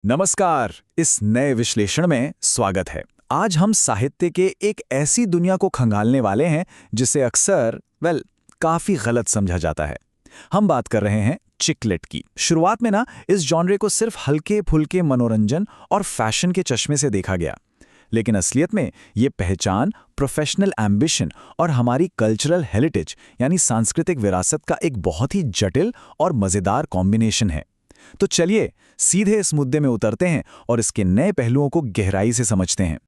नमस्कार। इस नए विश्लेषण में स्वागत है। आज हम साहित्य के एक ऐसी दुनिया को खंगालने वाले हैं जिसे अक्सर काफी गलत समझा जाता है। हम बात कर रहे हैं चिकलिट की। शुरुआत में इस जॉनरे को सिर्फ हल्के फुल्के मनोरंजन और फैशन के चश्मे से देखा गया, लेकिन असलियत में ये पहचान, प्रोफेशनल एम्बिशन और हमारी कल्चरल हेरिटेज यानी सांस्कृतिक विरासत का एक बहुत ही जटिल और मजेदार कॉम्बिनेशन है। तो चलिए सीधे इस मुद्दे में उतरते हैं और इसके नए पहलुओं को गहराई से समझते हैं।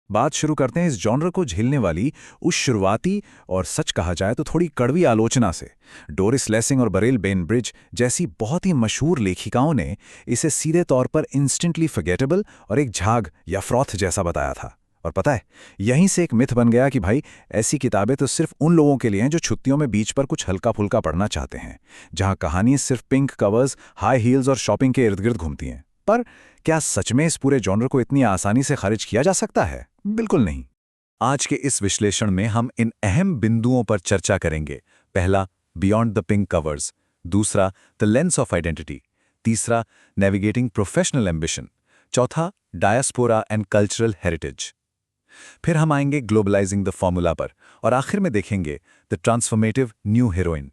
बात शुरू करते हैं इस जॉनर को झेलने वाली उस शुरुआती और सच कहा जाए तो थोड़ी कड़वी आलोचना से। डोरिस लेसिंग और बरेल बेनब्रिज जैसी बहुत ही मशहूर लेखिकाओं ने इसे सीधे तौर पर इंस्टेंटली फॉरगेटेबल और एक झाग या फ्रॉथ जैसा बताया था। और पता है, यहीं से एक मिथ बन गया कि भाई ऐसी किताबें तो सिर्फ उन लोगों के लिए हैं जो छुट्टियों में बीच पर कुछ हल्का फुल्का पढ़ना चाहते हैं, जहां कहानी सिर्फ पिंक कवर्स, हाई हील्स और शॉपिंग के इर्द गिर्द घूमती हैं। पर क्या सच में इस पूरे जॉनर को इतनी आसानी से खारिज किया जा सकता है? बिल्कुल नहीं। आज के इस विश्लेषण में हम इन अहम बिंदुओं पर चर्चा करेंगे। पहला, बियॉन्ड द पिंक कवर्स। दूसरा, द लेंस ऑफ आइडेंटिटी। तीसरा, नेविगेटिंग प्रोफेशनल एम्बिशन। चौथा, डायस्पोरा एंड कल्चरल हेरिटेज। फिर हम आएंगे ग्लोबलाइजिंग द फॉर्मूला पर, और आखिर में देखेंगे द ट्रांसफॉर्मेटिव न्यू हीरोइन।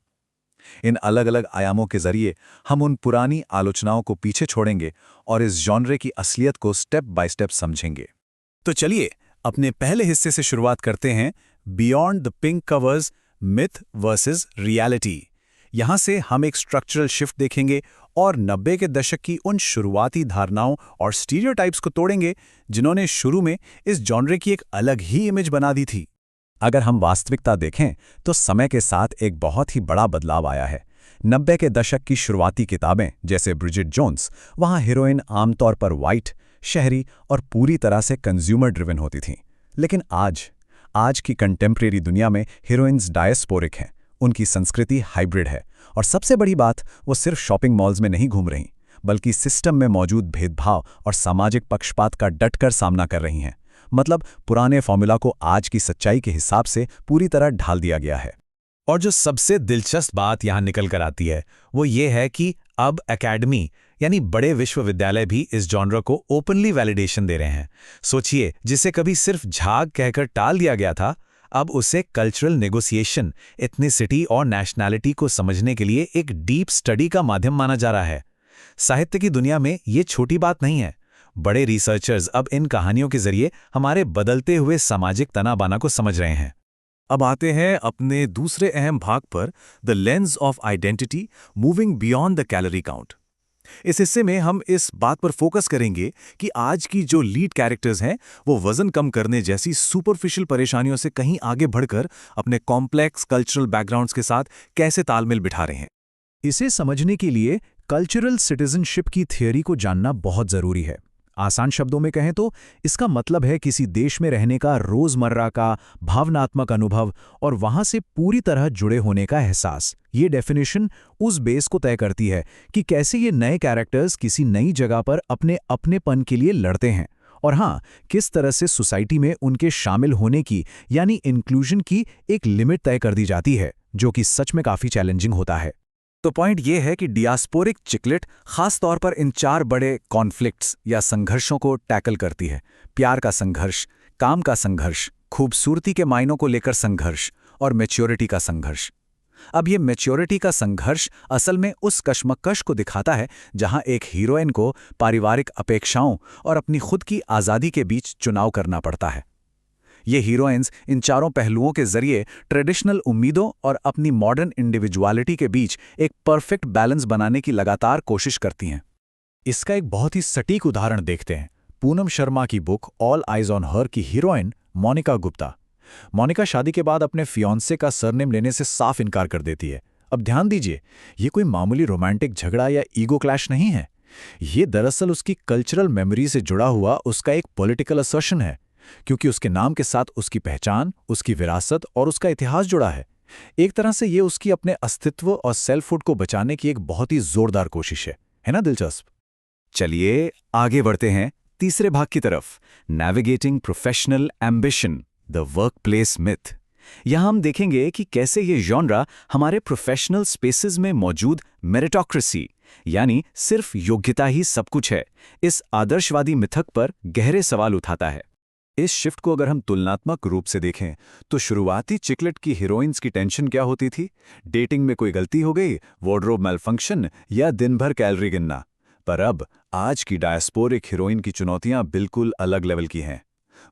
इन अलग अलग आयामों के जरिए हम उन पुरानी आलोचनाओं को पीछे छोड़ेंगे और इस जॉनरे की असलियत को स्टेप बाय स्टेप समझेंगे। तो चलिए अपने पहले हिस्से से शुरुआत करते हैं, beyond the pink covers, myth versus reality. यहां से हम एक स्ट्रक्चरल शिफ्ट देखेंगे और 90 के दशक की उन शुरुआती धारणाओं और स्टीरियोटाइप्स को तोड़ेंगे जिन्होंने शुरू में इस जॉनरे की एक अलग ही इमेज बना दी थी। अगर हम वास्तविकता देखें तो समय के साथ एक बहुत ही बड़ा बदलाव आया है। 90 के दशक की शुरुआती किताबें जैसे ब्रिजिट जोन्स, वहां हीरोइन आमतौर पर वाइट, शहरी और पूरी तरह से कंज्यूमर ड्रिवन होती थीं। लेकिन आज की कंटेम्प्रेरी दुनिया में हीरोइंस डायस्पोरिक हैं, उनकी संस्कृति हाइब्रिड है, और सबसे बड़ी बात, वो सिर्फ शॉपिंग मॉल्स में नहीं घूम रहीं, बल्कि सिस्टम में मौजूद भेदभाव और सामाजिक पक्षपात का डटकर सामना कर रही हैं। मतलब पुराने फॉर्मूला को आज की सच्चाई के हिसाब से पूरी तरह ढाल दिया गया है। और जो सबसे दिलचस्प बात यहां निकल कर आती है वो ये है कि अब एकेडमी यानी बड़े विश्वविद्यालय भी इस जॉनर को ओपनली वैलिडेशन दे रहे हैं। सोचिए, जिसे कभी सिर्फ झाग कहकर टाल दिया गया था, अब उसे कल्चरल नेगोशिएशन, एथनिसिटी और नेशनैलिटी को समझने के लिए एक डीप स्टडी का माध्यम माना जा रहा है। साहित्य की दुनिया में ये छोटी बात नहीं है। बड़े रिसर्चर्स अब इन कहानियों के जरिए हमारे बदलते हुए सामाजिक तना-बाना को समझ रहे हैं। अब आते हैं अपने दूसरे अहम भाग पर, the lens of identity, moving beyond the calorie count. इस हिस्से में हम इस बात पर फोकस करेंगे कि आज की जो लीड कैरेक्टर्स हैं वो वजन कम करने जैसी सुपरफिशियल परेशानियों से कहीं आगे बढ़कर अपने कॉम्प्लेक्स कल्चरल बैकग्राउंड्स के साथ कैसे तालमेल बिठा रहे हैं। इसे समझने के लिए कल्चरल सिटीजनशिप की थियरी को जानना बहुत जरूरी है। आसान शब्दों में कहें तो इसका मतलब है किसी देश में रहने का रोजमर्रा का भावनात्मक अनुभव और वहां से पूरी तरह जुड़े होने का एहसास। ये डेफिनेशन उस बेस को तय करती है कि कैसे ये नए कैरेक्टर्स किसी नई जगह पर अपने अपनेपन के लिए लड़ते हैं, और हाँ, किस तरह से सोसाइटी में उनके शामिल होने की यानी इंक्लूजन की एक लिमिट तय कर दी जाती है, जो कि सच में काफी चैलेंजिंग होता है। तो पॉइंट ये है कि डियास्पोरिक चिकलिट खास तौर पर इन 4 बड़े कॉन्फ्लिक्ट्स या संघर्षों को टैकल करती है। प्यार का संघर्ष, काम का संघर्ष, खूबसूरती के मायनों को लेकर संघर्ष और मैच्योरिटी का संघर्ष। अब ये मैच्योरिटी का संघर्ष असल में उस कशमकश को दिखाता है जहां एक हीरोइन को पारिवारिक अपेक्षाओं और अपनी खुद की आज़ादी के बीच चुनाव करना पड़ता है। ये हीरोइंस इन चारों पहलुओं के जरिए ट्रेडिशनल उम्मीदों और अपनी मॉडर्न इंडिविजुअलिटी के बीच एक परफेक्ट बैलेंस बनाने की लगातार कोशिश करती हैं। इसका एक बहुत ही सटीक उदाहरण देखते हैं, पूनम शर्मा की book all eyes on her की हीरोइन मोनिका गुप्ता। मोनिका शादी के बाद अपने फियांसे का सरनेम लेने से साफ इनकार कर देती है। अब ध्यान दीजिए, ये कोई मामूली रोमांटिक झगड़ा या ईगो क्लैश नहीं है। ये दरअसल उसकी कल्चरल मेमोरी से जुड़ा हुआ उसका एक पॉलिटिकल असर्शन है, क्योंकि उसके नाम के साथ उसकी पहचान, उसकी विरासत और उसका इतिहास जुड़ा है। एक तरह से ये उसकी अपने अस्तित्व और सेल्फहुड को बचाने की एक बहुत ही जोरदार कोशिश है ना दिलचस्प? चलिए आगे बढ़ते हैं तीसरे भाग की तरफ, navigating professional ambition, the workplace myth. यहां हम देखेंगे कि कैसे ये जॉनरा हमारे प्रोफेशनल स्पेसेस में मौजूद मेरिटोक्रेसी यानी सिर्फ योग्यता ही सब कुछ है, इस आदर्शवादी मिथक पर गहरे सवाल उठाता है। इस शिफ्ट को अगर हम तुलनात्मक रूप से देखें तो शुरुआती चिकलेट की हीरोइंस की टेंशन क्या होती थी? डेटिंग में कोई गलती हो गई, वार्डरोब मैलफंक्शन या दिन भर कैलोरी गिनना। पर अब आज की डायस्पोरिक हीरोइन की चुनौतियां बिल्कुल अलग लेवल की हैं।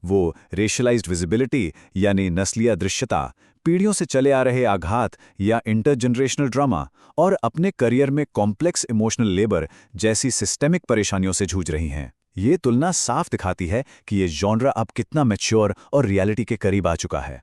वो रेशलाइज्ड विजिबिलिटी यानी नस्लीय अदृश्यता, पीढ़ियों से चले आ रहे आघात या इंटरजनरेशनल ड्रामा और अपने करियर में कॉम्प्लेक्स इमोशनल लेबर जैसी सिस्टेमिक परेशानियों से जूझ रही हैं। ये तुलना साफ दिखाती है कि ये जॉनरा अब कितना मैच्योर और रियलिटी के करीब आ चुका है।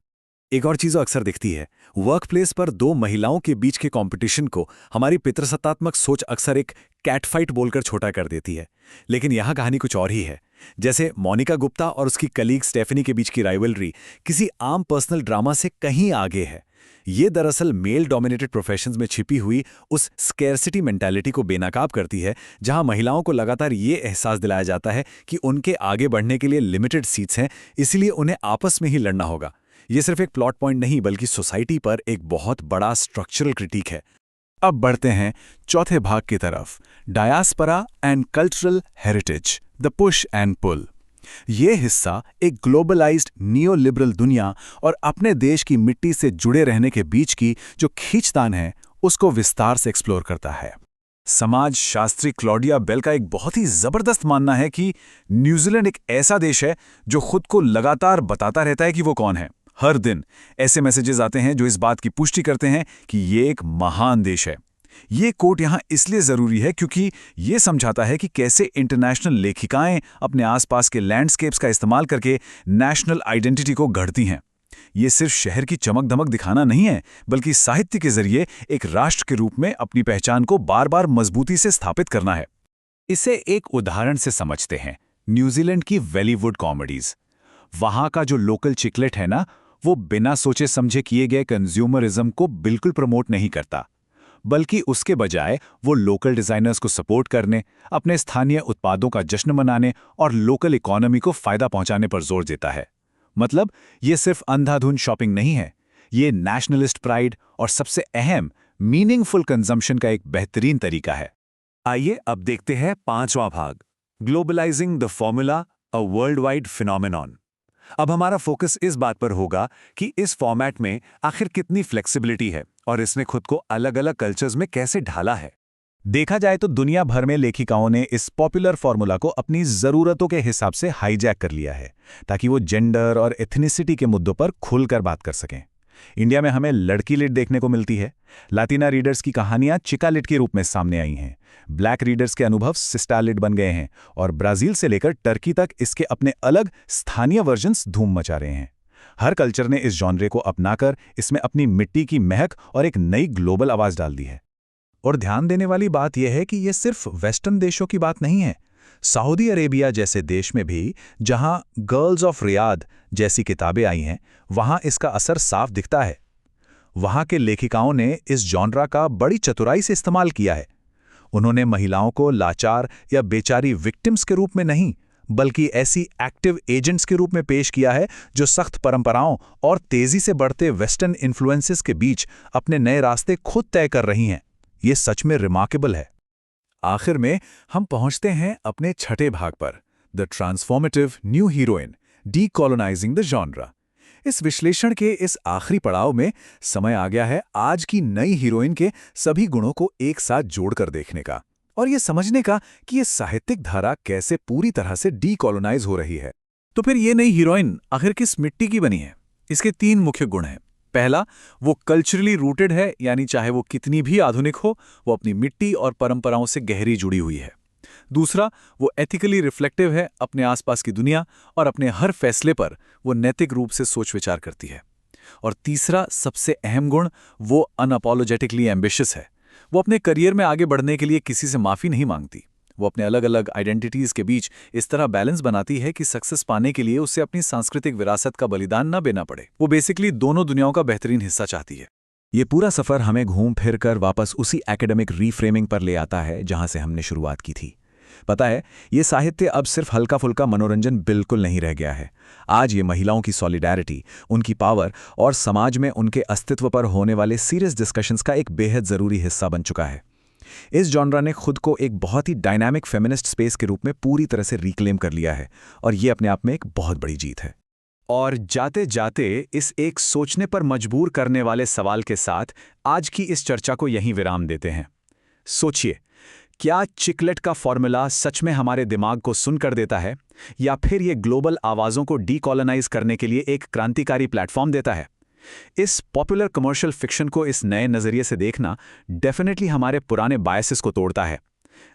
एक और चीज़ अक्सर दिखती है, वर्कप्लेस पर दो महिलाओं के बीच के कंपटीशन को हमारी पितृसत्तात्मक सोच अक्सर एक कैटफाइट बोलकर छोटा कर देती है। लेकिन यहाँ कहानी कुछ और ही है। जैसे मोनिका गुप्ता और उसकी कलीग स्टेफनी के बीच की राइवलरी किसी आम पर्सनल ड्रामा से कहीं आगे है। ये दरअसल मेल डोमिनेटेड प्रोफेशंस में छिपी हुई उस स्केर्सिटी मेंटालिटी को बेनकाब करती है, जहां महिलाओं को लगातार ये एहसास दिलाया जाता है कि उनके आगे बढ़ने के लिए लिमिटेड सीट्स हैं, इसलिए उन्हें आपस में ही लड़ना होगा। ये सिर्फ एक प्लॉट पॉइंट नहीं बल्कि सोसाइटी पर एक बहुत बड़ा स्ट्रक्चरल क्रिटिक है। अब बढ़ते हैं चौथे भाग की तरफ, diaspora and cultural heritage, the push and pull. ये हिस्सा एक ग्लोबलाइज्ड नियोलिबरल दुनिया और अपने देश की मिट्टी से जुड़े रहने के बीच की जो खींचतान है, उसको विस्तार से एक्सप्लोर करता है। समाज शास्त्री क्लॉडिया बेल का एक बहुत ही जबरदस्त मानना है कि न्यूजीलैंड एक ऐसा देश है जो खुद को लगातार बताता रहता है कि वो कौन है। हर दिन ऐसे मैसेजेस आते हैं जो इस बात की पुष्टि करते हैं कि ये एक महान देश है। ये कोट यहाँ इसलिए ज़रूरी है क्योंकि ये समझाता है कि कैसे इंटरनेशनल लेखिकाएं अपने आसपास के लैंडस्केप्स का इस्तेमाल करके नेशनल आइडेंटिटी को गढ़ती हैं। ये सिर्फ शहर की चमक धमक दिखाना नहीं है, बल्कि साहित्य के जरिए एक राष्ट्र के रूप में अपनी पहचान को बार बार मजबूती से स्थापित करना है। इसे एक उदाहरण से समझते हैं, न्यूजीलैंड की वैलीवुड कॉमेडीज। वहाँ का जो लोकल चिकलेट है ना, वो बिना सोचे समझे किए गए कंज्यूमरिज्म को बिल्कुल प्रमोट नहीं करता, बल्कि उसके बजाय वो लोकल डिजाइनर्स को सपोर्ट करने, अपने स्थानीय उत्पादों का जश्न मनाने और लोकल इकोनॉमी को फायदा पहुंचाने पर जोर देता है। मतलब ये सिर्फ अंधाधुंध शॉपिंग नहीं है, ये नेशनलिस्ट प्राइड और सबसे अहम मीनिंगफुल कंजम्पशन का एक बेहतरीन तरीका है। आइए अब देखते हैं पांचवां भाग, globalizing the formula, a world wide phenomenon. अब हमारा फोकस इस बात पर होगा कि इस फॉर्मेट में आखिर कितनी फ्लेक्सिबिलिटी है और इसने खुद को अलग अलग कल्चर्स में कैसे ढाला है। देखा जाए तो दुनिया भर में लेखिकाओं ने इस पॉपुलर फॉर्मूला को अपनी ज़रूरतों के हिसाब से हाईजैक कर लिया है, ताकि वो जेंडर और एथनिसिटी के मुद्दों पर खुलकर बात कर सकें। इंडिया में हमें लड़की लिट देखने को मिलती है, लातिना रीडर्स की कहानियां चिका लिट के रूप में सामने आई हैं, ब्लैक रीडर्स के अनुभव सिस्टा लिट बन गए हैं और ब्राजील से लेकर टर्की तक इसके अपने अलग स्थानीय वर्जन्स धूम मचा रहे हैं। हर कल्चर ने इस जॉनरे को अपनाकर इसमें अपनी मिट्टी की महक और एक नई ग्लोबल आवाज डाल दी है। और ध्यान देने वाली बात यह है कि यह सिर्फ वेस्टर्न देशों की बात नहीं है। सऊदी अरेबिया जैसे देश में भी, जहां गर्ल्स ऑफ रियाद जैसी किताबें आई हैं, वहां इसका असर साफ दिखता है। वहां के लेखिकाओं ने इस जॉनरा का बड़ी चतुराई से इस्तेमाल किया है। उन्होंने महिलाओं को लाचार या बेचारी विक्टिम्स के रूप में नहीं, बल्कि ऐसी एक्टिव एजेंट्स के रूप में पेश किया है जो सख्त परंपराओं और तेजी से बढ़ते वेस्टर्न इन्फ्लुएंसेस के बीच अपने नए रास्ते खुद तय कर रही हैं। ये सच में रिमार्केबल है। आखिर में हम पहुंचते हैं अपने छठे भाग पर, the transformative new heroine, decolonizing the genre. इस विश्लेषण के इस आखिरी पड़ाव में समय आ गया है आज की नई हीरोइन के सभी गुणों को एक साथ जोड़कर देखने का और ये समझने का कि ये साहित्यिक धारा कैसे पूरी तरह से डीकोलोनाइज हो रही है। तो फिर ये नई हीरोइन आखिर किस मिट्टी की बनी है? इसके तीन मुख्य गुण हैं। पहला, वो कल्चरली रूटेड है, यानी चाहे वो कितनी भी आधुनिक हो, वो अपनी मिट्टी और परंपराओं से गहरी जुड़ी हुई है। दूसरा, वो एथिकली रिफ्लेक्टिव है, अपने आसपास की दुनिया और अपने हर फैसले पर वो नैतिक रूप से सोच विचार करती है। और तीसरा, सबसे अहम गुण, वो अनअपोलोजेटिकली एम्बिशियस है। वो अपने करियर में आगे बढ़ने के लिए किसी से माफ़ी नहीं मांगती। वो अपने अलग अलग आइडेंटिटीज़ के बीच इस तरह बैलेंस बनाती है कि सक्सेस पाने के लिए उसे अपनी सांस्कृतिक विरासत का बलिदान न देना पड़े। वो बेसिकली दोनों दुनियाओं का बेहतरीन हिस्सा चाहती है। ये पूरा सफ़र हमें घूम फिर कर वापस उसी एकेडमिक रीफ्रेमिंग पर ले आता है जहां से हमने शुरुआत की थी। पता है, ये साहित्य अब सिर्फ हल्का फुल्का मनोरंजन बिल्कुल नहीं रह गया है। आज ये महिलाओं की सॉलिडैरिटी, उनकी पावर और समाज में उनके अस्तित्व पर होने वाले सीरियस डिस्कशंस का एक बेहद ज़रूरी हिस्सा बन चुका है। इस जॉनरा ने खुद को एक बहुत ही डायनामिक फेमिनिस्ट स्पेस के रूप में पूरी तरह से रिक्लेम कर लिया है, और ये अपने आप में एक बहुत बड़ी जीत है। और जाते जाते इस एक सोचने पर मजबूर करने वाले सवाल के साथ आज की इस चर्चा को यहीं विराम देते हैं। सोचिए, क्या चिकलेट का फॉर्मूला सच में हमारे दिमाग को सुन कर देता है, या फिर ये ग्लोबल आवाज़ों को डीकॉलोनाइज करने के लिए एक क्रांतिकारी प्लेटफॉर्म देता है? इस पॉपुलर कमर्शियल फिक्शन को इस नए नज़रिए से देखना डेफिनेटली हमारे पुराने बायसेस को तोड़ता है।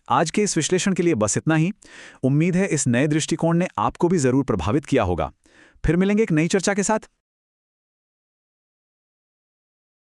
आज के इस विश्लेषण के लिए बस इतना ही। उम्मीद है इस नए दृष्टिकोण ने आपको भी ज़रूर प्रभावित किया होगा। फिर मिलेंगे एक नई चर्चा के साथ।